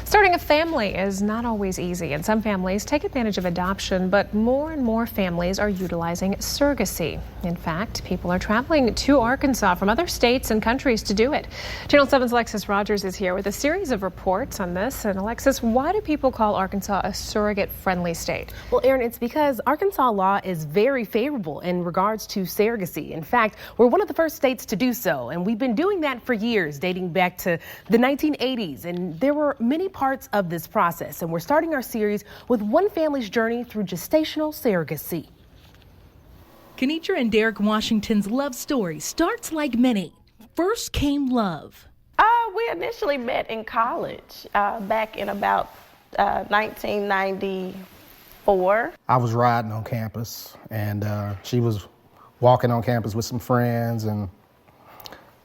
Starting a family is not always easy, and some families take advantage of adoption, but more and more families are utilizing surrogacy. In fact, people are traveling to Arkansas from other states and countries to do it. Channel 7's Alexis Rogers is here with a series of reports on this. And Alexis, why do people call Arkansas a surrogate-friendly state? Well, Aaron, it's because Arkansas law is very favorable in regards to surrogacy. In fact, we're one of the first states to do so, and we've been doing that for years, dating back to the 1980s. And there were many parts of this process, and we're starting our series with one family's journey through gestational surrogacy. Kenitra and Daric Washington's love story starts like many. First came love. We initially met in college back in about 1994. I was riding on campus, and she was walking on campus with some friends, and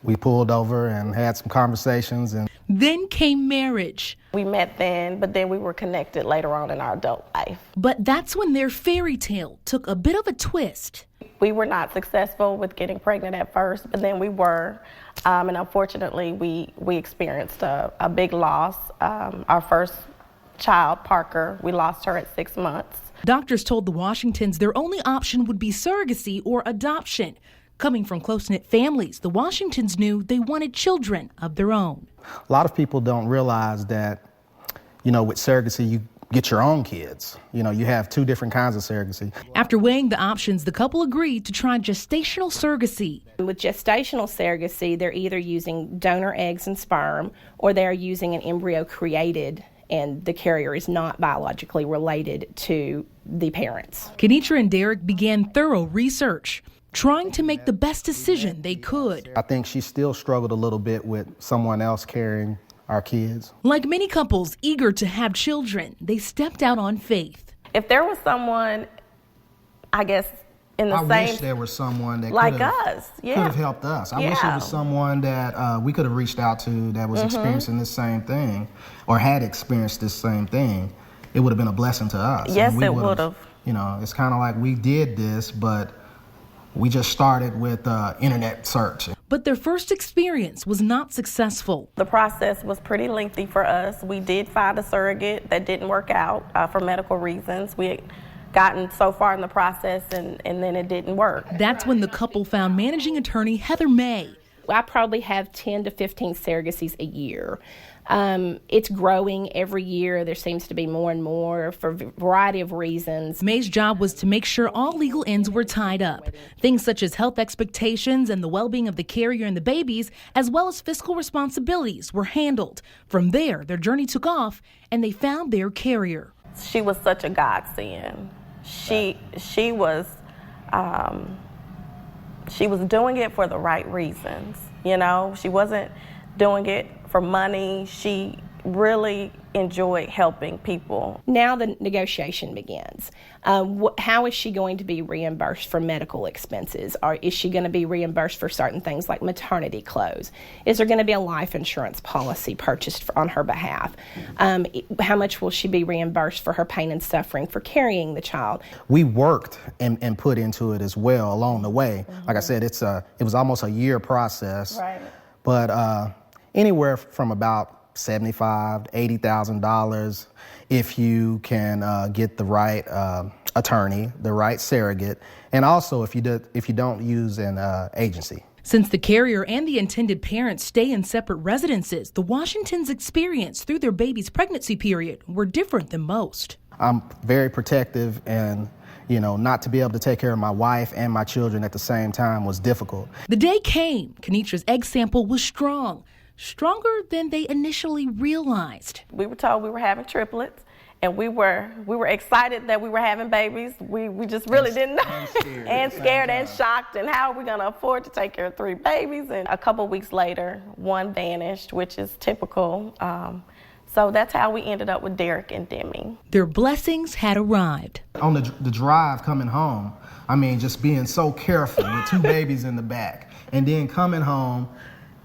we pulled over and had some conversations. And then came marriage. We met then, but then we were connected later on in our adult life. But that's when their fairy tale took a bit of a twist. We were not successful with getting pregnant at first, but then we were. And unfortunately, we experienced a big loss. Our first child, Parker, we lost her at 6 months. Doctors told the Washingtons their only option would be surrogacy or adoption. Coming from close-knit families, the Washingtons knew they wanted children of their own. A lot of people don't realize that, with surrogacy, you get your own kids. You have two different kinds of surrogacy. After weighing the options, the couple agreed to try gestational surrogacy. With gestational surrogacy, they're either using donor eggs and sperm, or they're using an embryo created and the carrier is not biologically related to the parents. Kenitra and Daric began thorough research, trying to make the best decision they could. I think she still struggled a little bit with someone else carrying our kids. Like many couples eager to have children, they stepped out on faith. If there was someone, I guess, in the I same... wish there was someone that like could have helped us. I wish it was someone that we could have reached out to that was experiencing this same thing or had experienced this same thing. It would have been a blessing to us. Yes, it would have. It's kind of like we did this, but we just started with internet search. But their first experience was not successful. The process was pretty lengthy for us. We did find a surrogate that didn't work out for medical reasons. We had gotten so far in the process and then it didn't work. That's when the couple found managing attorney Heather May. I probably have 10 to 15 surrogacies a year. It's growing every year. There seems to be more and more for a variety of reasons. May's job was to make sure all legal ends were tied up. Things such as health expectations and the well-being of the carrier and the babies, as well as fiscal responsibilities, were handled. From there, their journey took off and they found their carrier. She was such a godsend. She was doing it for the right reasons. She wasn't doing it for money. She really enjoyed helping people. Now the negotiation begins. How is she going to be reimbursed for medical expenses? Or is she going to be reimbursed for certain things like maternity clothes? Is there going to be a life insurance policy purchased on her behalf? How much will she be reimbursed for her pain and suffering for carrying the child? We worked and put into it as well along the way. Like I said, it was almost a year process. Right. But anywhere from about $75,000 to $80,000 if you can get the right attorney, the right surrogate, and also if you don't use an agency. Since the carrier and the intended parents stay in separate residences, the Washingtons' experience through their baby's pregnancy period were different than most. I'm very protective, and not to be able to take care of my wife and my children at the same time was difficult. The day came. Kenitra's egg sample was strong. Stronger than they initially realized. We were told we were having triplets, and we were excited that we were having babies. We just really didn't know. And scared and shocked, and how are we going to afford to take care of 3 babies? And a couple weeks later, one vanished, which is typical. So that's how we ended up with Daric and Demi. Their blessings had arrived. On the drive coming home, just being so careful with 2 babies in the back, and then coming home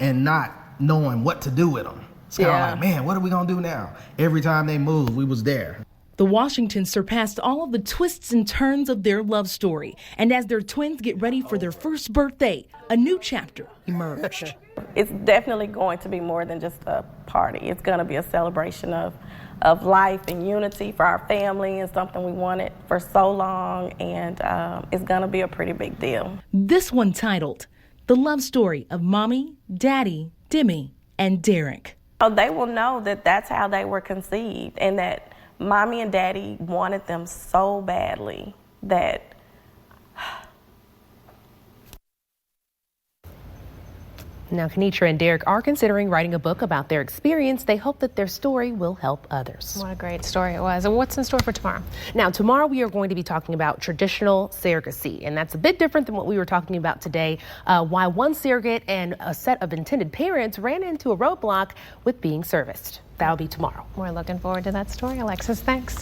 and not knowing what to do with them. It's kind of like, man, what are we going to do now? Every time they moved, we was there. The Washingtons surpassed all of the twists and turns of their love story. And as their twins get ready for their first birthday, a new chapter emerged. It's definitely going to be more than just a party. It's going to be a celebration of life and unity for our family, and something we wanted for so long, and it's going to be a pretty big deal. This one titled, The Love Story of Mommy, Daddy, Demi, and Daric. So they will know that that's how they were conceived, and that Mommy and Daddy wanted them so badly that Now, Kenitra and Daric are considering writing a book about their experience. They hope that their story will help others. What a great story it was. And what's in store for tomorrow? Now, tomorrow we are going to be talking about traditional surrogacy, and that's a bit different than what we were talking about today. Why one surrogate and a set of intended parents ran into a roadblock with being serviced. That'll be tomorrow. We're looking forward to that story. Alexis, thanks.